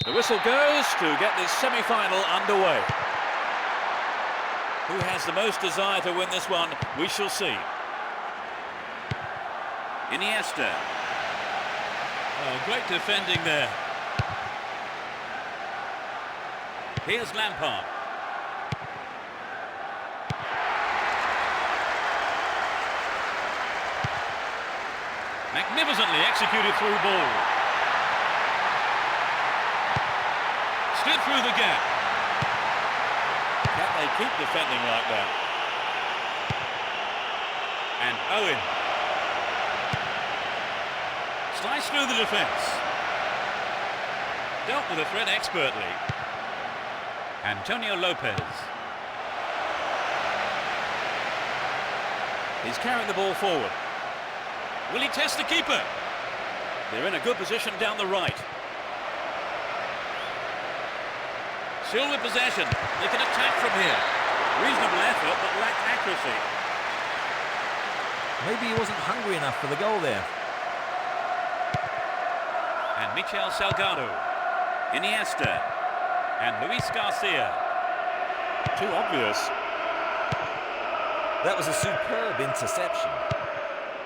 The whistle goes to get this semi-final underway. Who has the most desire to win this one? We shall see. Iniesta. Oh, great defending there. Here's Lampard. Magnificently executed through ball. Slid through the gap. Can they keep defending like that? And Owen. Sliced through the defence. Dealt with the threat expertly. Antonio Lopez. He's carrying the ball forward. Will he test the keeper? They're in a good position down the right. Still with possession. They can attack from here. Reasonable effort, but lacked accuracy. Maybe he wasn't hungry enough for the goal there. And Michel Salgado. Iniesta. And Luis Garcia. Too obvious. That was a superb interception.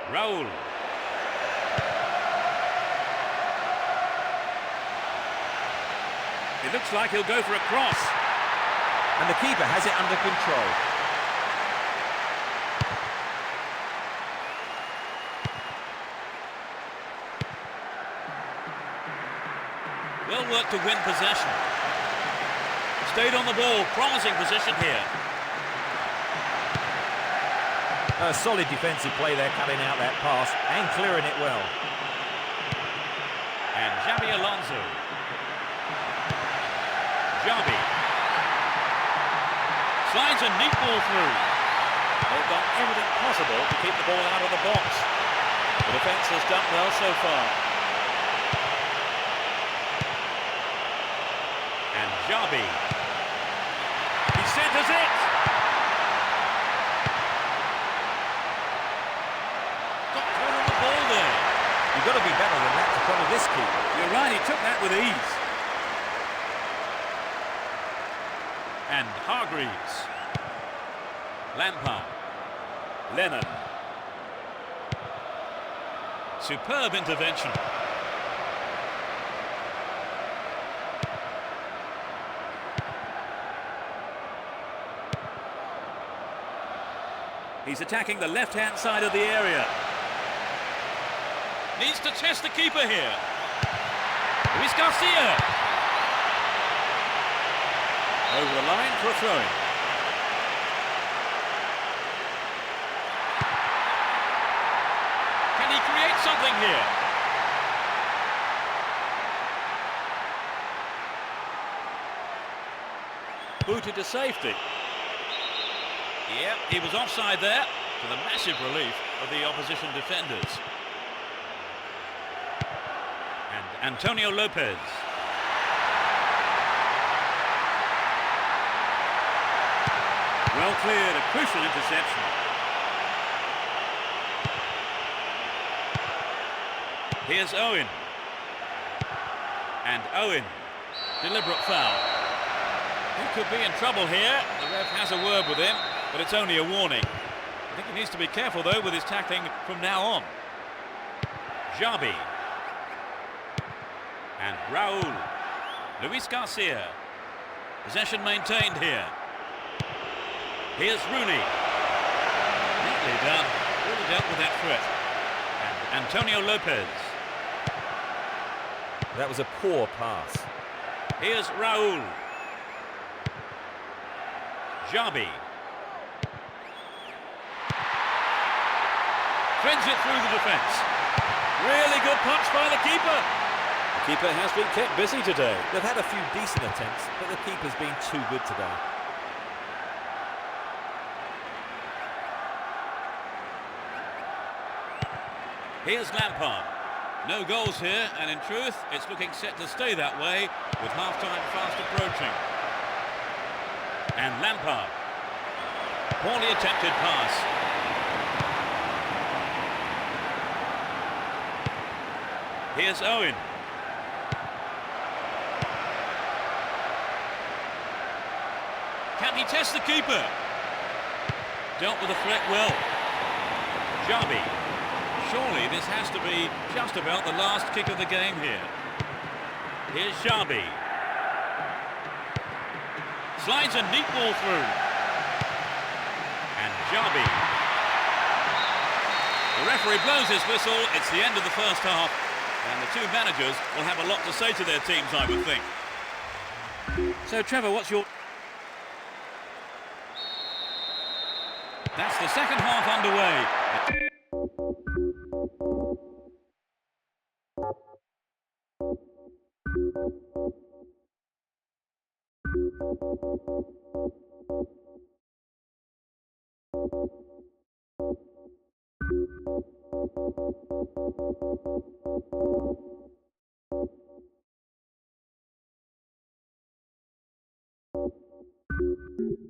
Raul. It looks like he'll go for a cross. And the keeper has it under control. Well worked to win possession. Stayed on the ball, promising position here. A solid defensive play there, cutting out that pass and clearing it well. And Xabi Alonso. Xabi. Slides a neat ball through. They've done everything possible to keep the ball out of the box. The defence has done well so far. And Xabi. He centres it! Got caught on the ball there. You've got to be better than that to cover this keeper. You're right, he took that with ease. And Hargreaves. Lampard. Lennon. Superb intervention. He's attacking the left-hand side of the area. Needs to test the keeper here. Luis Garcia. Over the line for a throw-in. Can he create something here? Booted to safety. Yep, he was offside there, to the massive relief of the opposition defenders. And Antonio Lopez. Well cleared, a crucial interception. Here's Owen. And Owen. Deliberate foul. He could be in trouble here. The ref has a word with him, but it's only a warning. I think he needs to be careful, though, with his tackling from now on. Xabi. And Raul. Luis Garcia. Possession maintained here. Here's Rooney. Neatly done. Really dealt with that threat. And Antonio Lopez. That was a poor pass. Here's Raul. Xabi. Threads it through the defence. Really good punch by the keeper. The keeper has been kept busy today. They've had a few decent attempts, but the keeper's been too good today. Here's Lampard. No goals here, and in truth, it's looking set to stay that way with half-time fast approaching. And Lampard. Poorly attempted pass. Here's Owen. Can he test the keeper? Dealt with the threat well. Xabi. Surely this has to be just about the last kick of the game here. Here's Xabi. Slides a neat ball through. And Xabi. The referee blows his whistle. It's the end of the first half. And the two managers will have a lot to say to their teams, I would think. So, Trevor, what's your... That's the second half underway.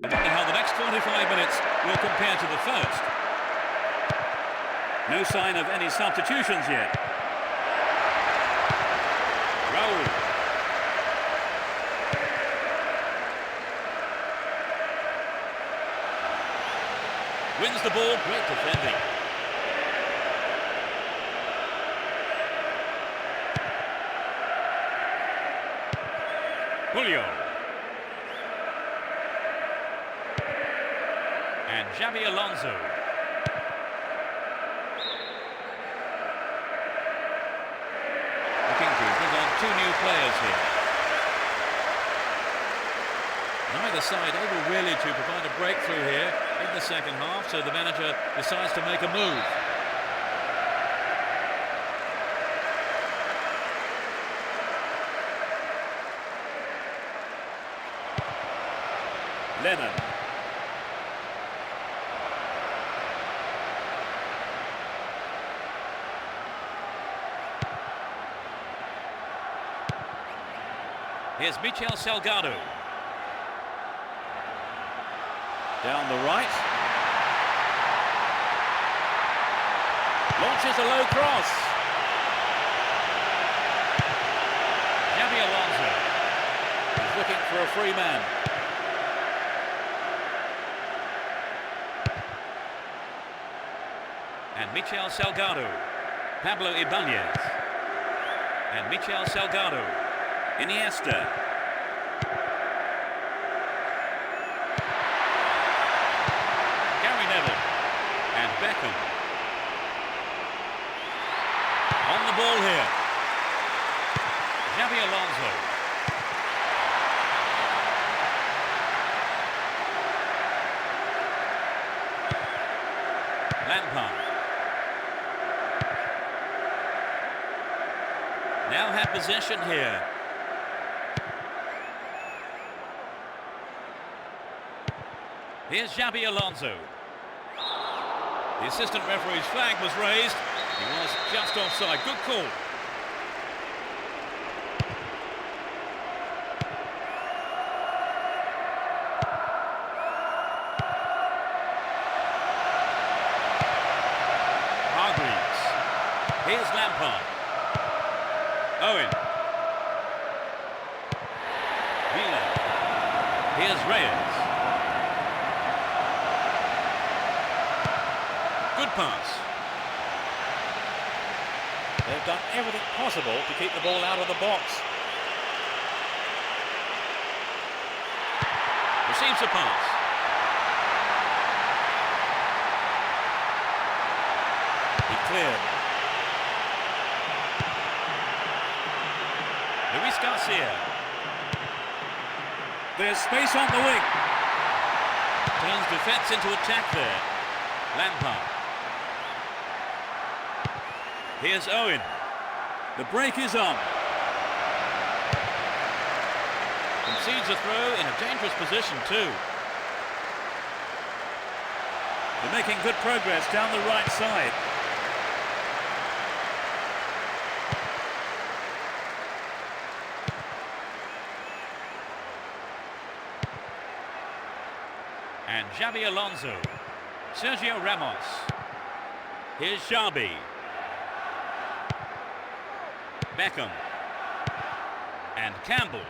I wonder how the next 45 minutes will compare to the first. No sign of any substitutions yet. Raul. Wins the ball, great defending. Julio. And Xabi Alonso. Looking to bring on two new players here. Neither side able really to provide a breakthrough here in the second half, so the manager decides to make a move. Lennon. Here's Michel Salgado. Down the right. Launches a low cross. Xabi Alonso. He's looking for a free man. And Michel Salgado. Pablo Ibanez. And Michel Salgado. Iniesta. Gary Neville. And Beckham. On the ball here. Xabi Alonso. Lampard. Now have possession here. Here's Xabi Alonso. The assistant referee's flag was raised. He was just offside. Good call. Hargreaves. Here's Lampard. Owen. Villa. Here's Reyes. Good pass. They've done everything possible to keep the ball out of the box. Receives a pass. He cleared. Luis Garcia. There's space on the wing. Turns defence into attack there. Lampard. Here's Owen. The break is on. Concedes a throw in a dangerous position too. They're making good progress down the right side. And Xabi Alonso. Sergio Ramos. Here's Xabi. Beckham. And Campbell.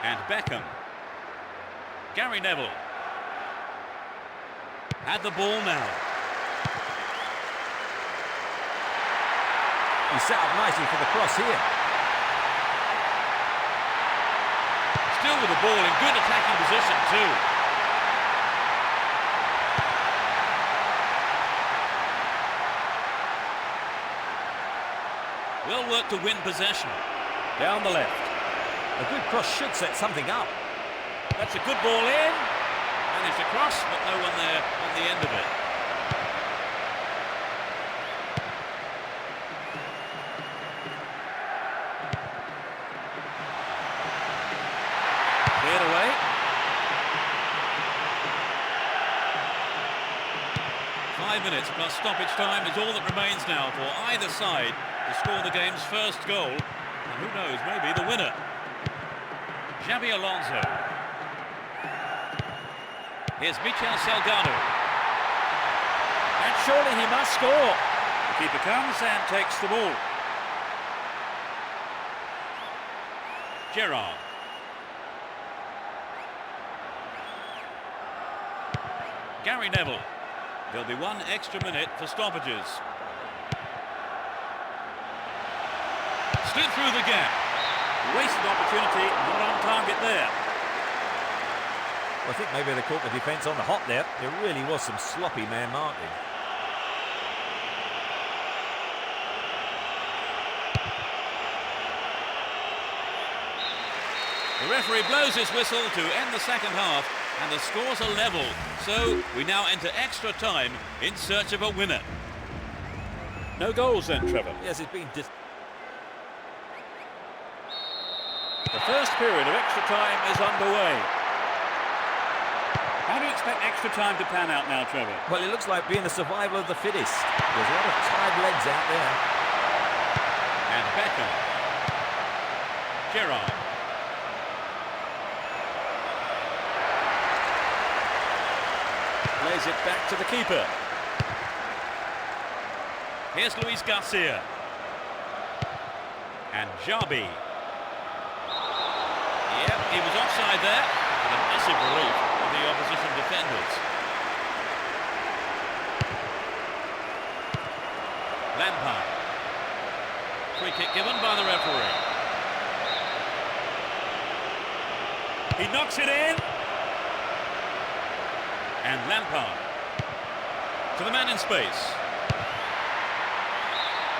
And Beckham. Gary Neville. Had the ball now. He's set up nicely for the cross here. Still with the ball in good attacking position too. Well worked to win possession. Down the left. A good cross should set something up. That's a good ball in. Managed to cross, but no one there on the end of it. Cleared away. Five minutes plus stoppage time is all that remains now for either side to score the game's first goal. And who knows, maybe the winner. Xabi Alonso. Here's Michel Salgado. And surely he must score. The keeper comes and takes the ball. Gerrard. Gary Neville. There'll be 1 extra minute for stoppages. Slid through the gap. Wasted opportunity, not on target there. Well, I think maybe they caught the defence on the hop there. There really was some sloppy man marking. The referee blows his whistle to end the second half, and the scores are level. So we now enter extra time in search of a winner. No goals then, Trevor. Yes, it's been... The first period of extra time is underway. How do you expect extra time to pan out now, Trevor? Well, it looks like being the survival of the fittest. There's a lot of tired legs out there. And Beckham. Gerrard. Plays it back to the keeper. Here's Luis Garcia. And Xabi. Yep, he was offside there, with a massive relief of the opposition defenders. Lampard. Free kick given by the referee. He knocks it in. And Lampard. To the man in space.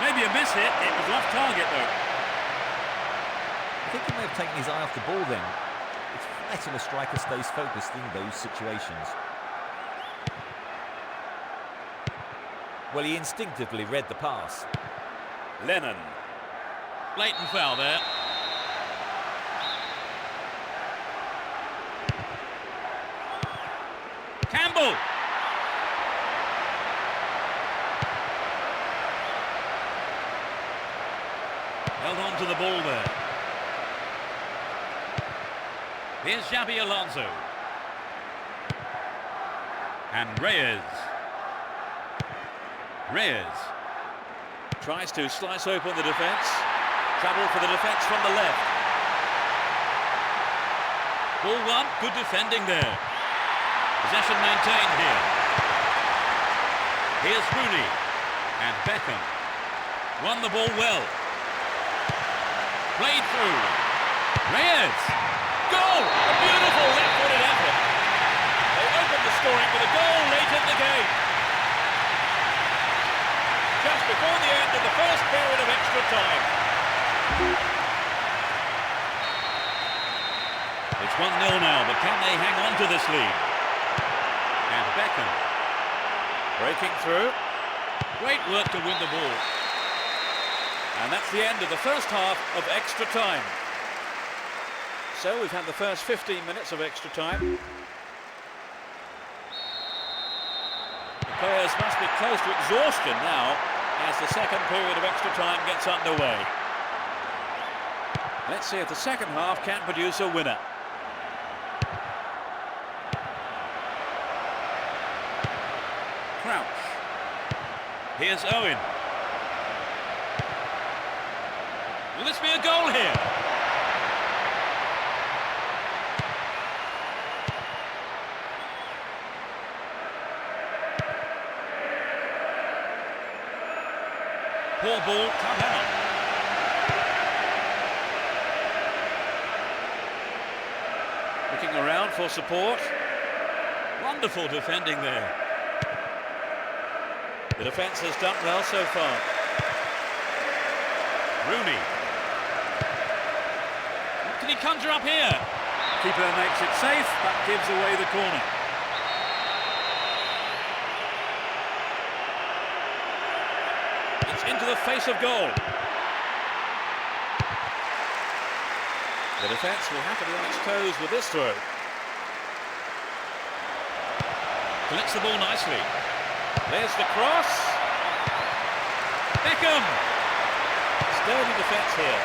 Maybe a miss hit, it was off target though. I think he may have taken his eye off the ball then. It's flat when a striker stays focused in those situations. Well, he instinctively read the pass. Lennon. Blatant foul there. Campbell. Held on to the ball there. Here's Xabi Alonso. And Reyes. Reyes tries to slice open the defence. Trouble for the defence from the left. Ball one, good defending there. Possession maintained here. Here's Rooney. And Beckham. Won the ball well. Played through. Reyes. Goal! A beautiful left-footed effort. They opened the scoring with a goal late in the game. Just before the end of the first period of extra time. It's 1-0 now, but can they hang on to this lead? And Beckham breaking through. Great work to win the ball. And that's the end of the first half of extra time. So we've had the first 15 minutes of extra time. The players must be close to exhaustion now as the second period of extra time gets underway. Let's see if the second half can produce a winner. Crouch. Here's Owen. Will this be a goal here? Poor ball, come on. Looking around for support. Wonderful defending there. The defence has done well so far. Rooney. What can he conjure up here? Keeper makes it safe, but gives away the corner. It's into the face of goal. The defence will have to be on its toes with this throw. Collects the ball nicely. There's the cross. Beckham. Sturdy defence here.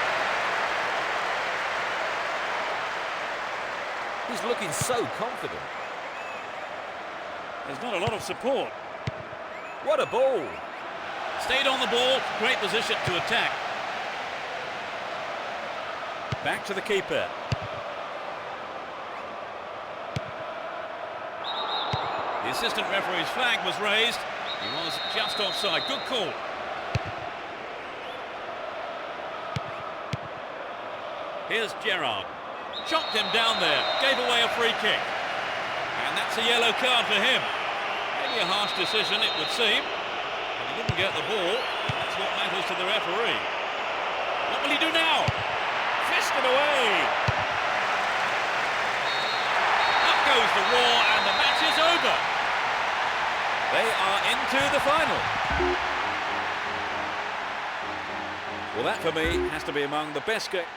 He's looking so confident. There's not a lot of support. What a ball. Stayed on the ball. Great position to attack. Back to the keeper. The assistant referee's flag was raised. He was just offside. Good call. Here's Gerrard. Chopped him down there. Gave away a free kick. And that's a yellow card for him. Maybe a harsh decision, it would seem. But he didn't get the ball. That's what matters to the referee. What will he do now? Fisted away. Up goes the roar and the match is over. They are into the final. Well, that for me has to be among the best games.